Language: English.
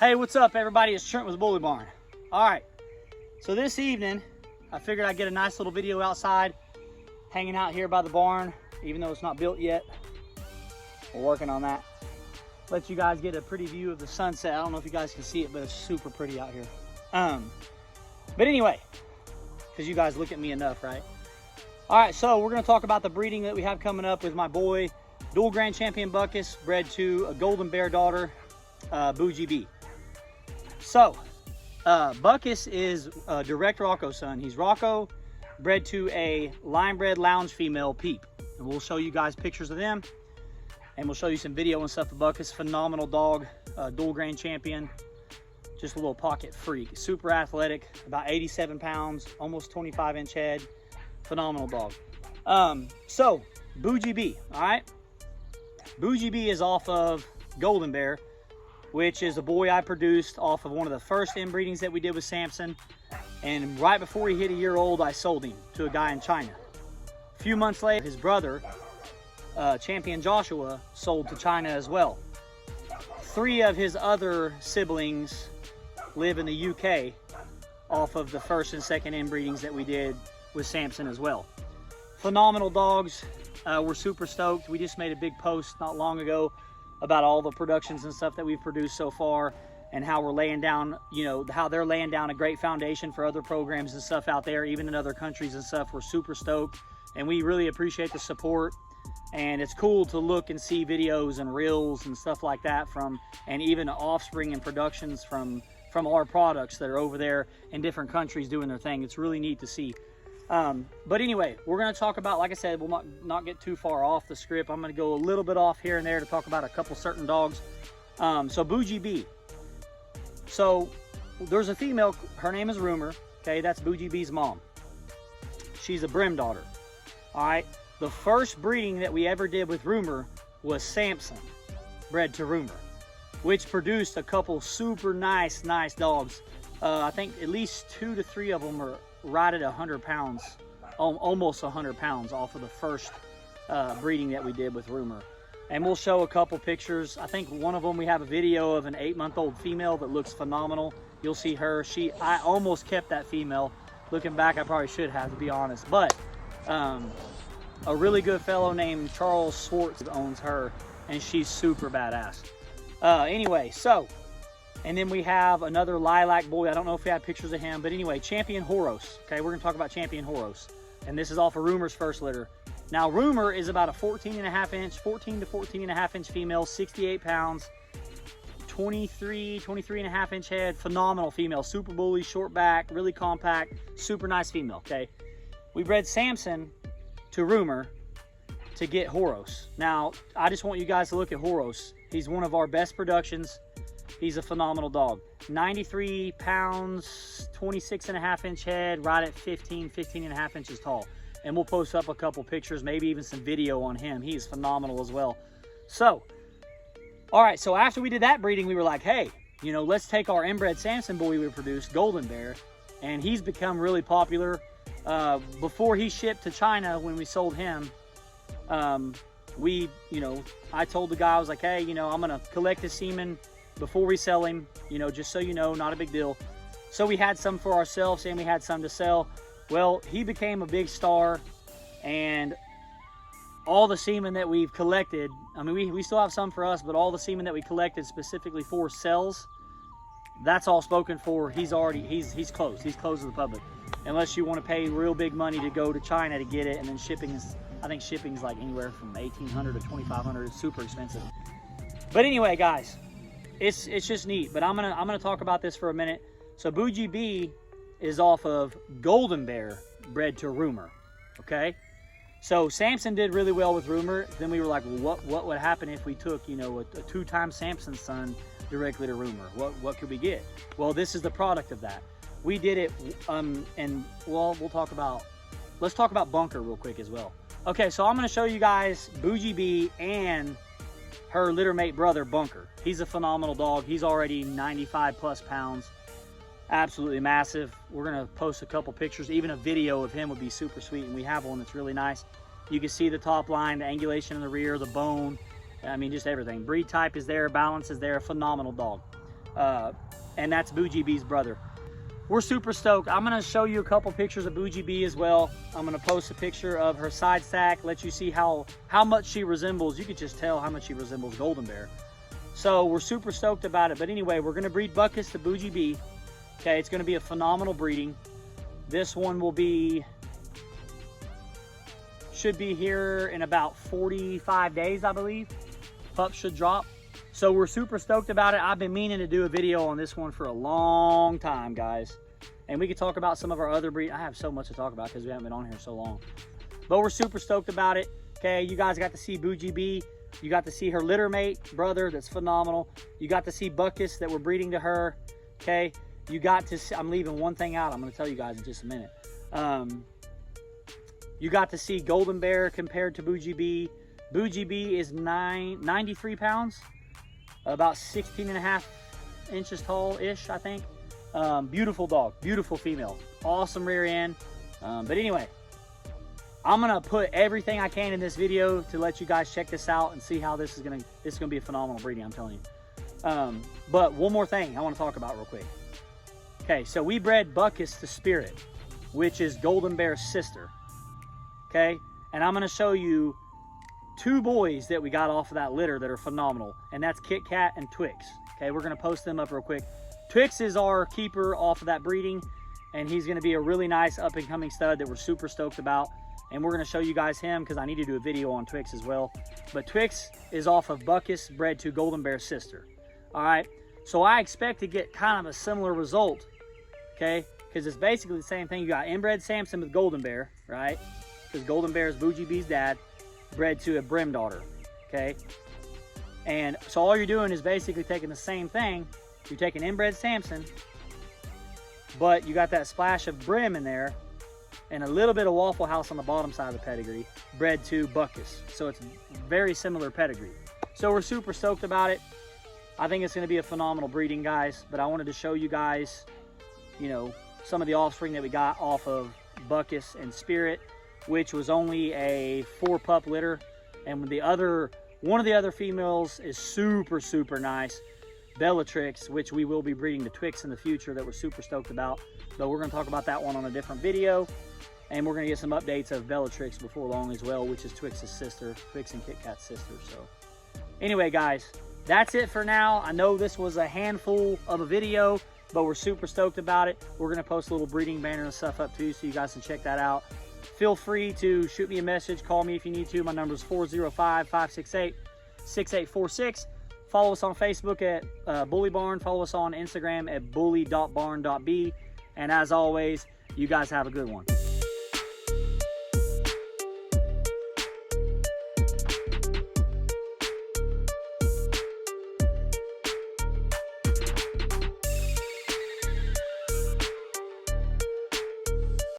Hey, what's up everybody? It's Trent with Bully Barn. All right, so this evening, I figured I'd get a nice little video outside, hanging out here by the barn, even though it's not built yet. We're working on that. Let you guys get a pretty view of the sunset. I don't know if you guys can see it, but it's super pretty out here. But anyway, because you guys look at me enough, right? All right, so we're gonna talk about the breeding that we have coming up with my boy, dual grand champion Butkus, bred to a golden bear daughter, Boujiee. So, Butkus is a direct Rocko son. He's Rocko, bred to a line bred lounge female peep. And we'll show you guys pictures of them. And we'll show you some video and stuff of Butkus. Phenomenal dog, dual grand champion. Just a little pocket freak. Super athletic, about 87 pounds, almost 25-inch head. Phenomenal dog. So, Boujiee, all right? Boujiee is off of Golden Bear, which is a boy I produced off of one of the first inbreedings that we did with Sampson. And right before he hit a year old, I sold him to a guy in China. A few months later, his brother, Champion Joshua, sold to China as well. 3 of his other siblings live in the UK off of the first and second inbreedings that we did with Sampson as well. Phenomenal dogs. We're super stoked. We just made a big post not long ago about all the productions and stuff that we've produced so far, and how we're laying down, you know, how they're laying down a great foundation for other programs and stuff out there, even in other countries and stuff. We're super stoked, and we really appreciate the support. And it's cool to look and see videos and reels and stuff like that from, and even offspring and productions from our products that are over there in different countries doing their thing. It's really neat to see. But anyway, we're going to talk about, like I said, we'll not get too far off the script. I'm going to go a little bit off here and there to talk about a couple certain dogs. So Boujiee. So there's a female, her name is Rumor. Okay, that's Boujiee mom. She's a brim daughter. All right. The first breeding that we ever did with Rumor was Sampson, bred to Rumor, which produced a couple super nice dogs. I think at least 2 to 3 of them are right at 100 pounds, almost 100 pounds off of the first breeding that we did with Rumor. And we'll show a couple pictures. I think one of them, we have a video of an 8-month-old female that looks phenomenal. You'll see her. I almost kept that female. Looking back, I probably should have, to be honest. But a really good fellow named Charles Swartz owns her, and she's super badass. Anyway, so, and then we have another lilac boy. I don't know if we have pictures of him, but anyway, Champion Horos. Okay, we're gonna talk about Champion Horos. And this is off of Rumor's first litter. Now, Rumor is about a 14 to 14 and a half inch female, 68 pounds, 23 and a half inch head, phenomenal female, super bully, short back, really compact, super nice female, okay? We bred Sampson to Rumor to get Horos. Now, I just want you guys to look at Horos. He's one of our best productions. He's a phenomenal dog. 93 pounds, 26 and a half inch head, right at 15 and a half inches tall. And we'll post up a couple pictures, maybe even some video on him. He's phenomenal as well. So, all right, so after we did that breeding, we were like, hey, you know, let's take our Inbred Sampson boy we produced, Golden Bear, and he's become really popular. Before he shipped to China, when we sold him, you know, I told the guy, I was like, hey, you know, I'm gonna collect his semen before we sell him, you know, just so you know, not a big deal. So we had some for ourselves and we had some to sell. Well, he became a big star, and all the semen that we've collected, I mean, we still have some for us, but all the semen that we collected specifically for sales, that's all spoken for. He's closed. He's closed to the public. Unless you want to pay real big money to go to China to get it, and then shipping is, I think shipping's like anywhere from $1,800 to $2,500. It's super expensive. But anyway, guys, it's just neat. But I'm gonna talk about this for a minute. So Boujiee is off of Golden Bear, bred to Rumor. Okay. So Sampson did really well with Rumor. Then we were like, well, what would happen if we took, you know, a 2-time Sampson son directly to Rumor? What could we get? Well, this is the product of that. We did it, and well, let's talk about Bunker real quick as well. Okay, so I'm gonna show you guys Boujiee and her litter mate brother, Bunker. He's a phenomenal dog. He's already 95 plus pounds, absolutely massive. We're gonna post a couple pictures. Even a video of him would be super sweet, and we have one that's really nice. You can see the top line, the angulation in the rear, the bone. I mean, just everything. Breed type is there, balance is there, phenomenal dog. and that's Boujiee brother. We're super stoked. I'm gonna show you a couple pictures of Boujiee as well. I'm gonna post a picture of her side stack, let you see how much she resembles. You could just tell how much she resembles Golden Bear. So we're super stoked about it. But anyway, we're gonna breed Butkus to Boujiee. Okay, it's gonna be a phenomenal breeding. This one should be here in about 45 days, I believe. Pup should drop. So we're super stoked about it. I've been meaning to do a video on this one for a long time, guys. And we could talk about some of our other breeds. I have so much to talk about because we haven't been on here so long. But we're super stoked about it. Okay, you guys got to see Boujiee. You got to see her litter mate, brother, that's phenomenal. You got to see Butkus that we're breeding to her. Okay, you got to see, I'm leaving one thing out. I'm going to tell you guys in just a minute. You got to see Golden Bear compared to Boujiee. Boujiee is 93 pounds. About 16.5 inches tall-ish, I think. Beautiful dog, beautiful female, awesome rear end. But anyway, I'm gonna put everything I can in this video to let you guys check this out and see how this is gonna be a phenomenal breeding, I'm telling you. But one more thing I want to talk about real quick. Okay, so we bred Butkus to Spirit, which is Golden Bear's sister. Okay, and I'm gonna show you 2 boys that we got off of that litter that are phenomenal, and that's Kit Kat and Twix. Okay, we're gonna post them up real quick. Twix is our keeper off of that breeding, and he's gonna be a really nice up and coming stud that we're super stoked about. And we're gonna show you guys him because I need to do a video on Twix as well. But Twix is off of Butkus, bred to Golden Bear's sister. All right, so I expect to get kind of a similar result, okay? Because it's basically the same thing. You got Inbred Sampson with Golden Bear, right? Because Golden Bear is Boujiee dad, bred to a brim daughter, okay? And so all you're doing is basically taking the same thing. You're taking Inbred Sampson, but you got that splash of brim in there and a little bit of Waffle House on the bottom side of the pedigree, bred to Butkus. So it's very similar pedigree. So we're super stoked about it. I think it's gonna be a phenomenal breeding, guys, but I wanted to show you guys, you know, some of the offspring that we got off of Butkus and Spirit, which was only a 4-pup litter. And one of the other females is super, super nice. Bellatrix, which we will be breeding to Twix in the future that we're super stoked about. But we're gonna talk about that one on a different video. And we're gonna get some updates of Bellatrix before long as well, which is Twix's sister, Twix and Kit Kat's sister. So anyway, guys, that's it for now. I know this was a handful of a video, but we're super stoked about it. We're gonna post a little breeding banner and stuff up too, so you guys can check that out. Feel free to shoot me a message, call me if you need to. My number is 405-568-6846. Follow us on Facebook at Bully Barn. Follow us on Instagram at bully.barn.b. And as always, you guys have a good one.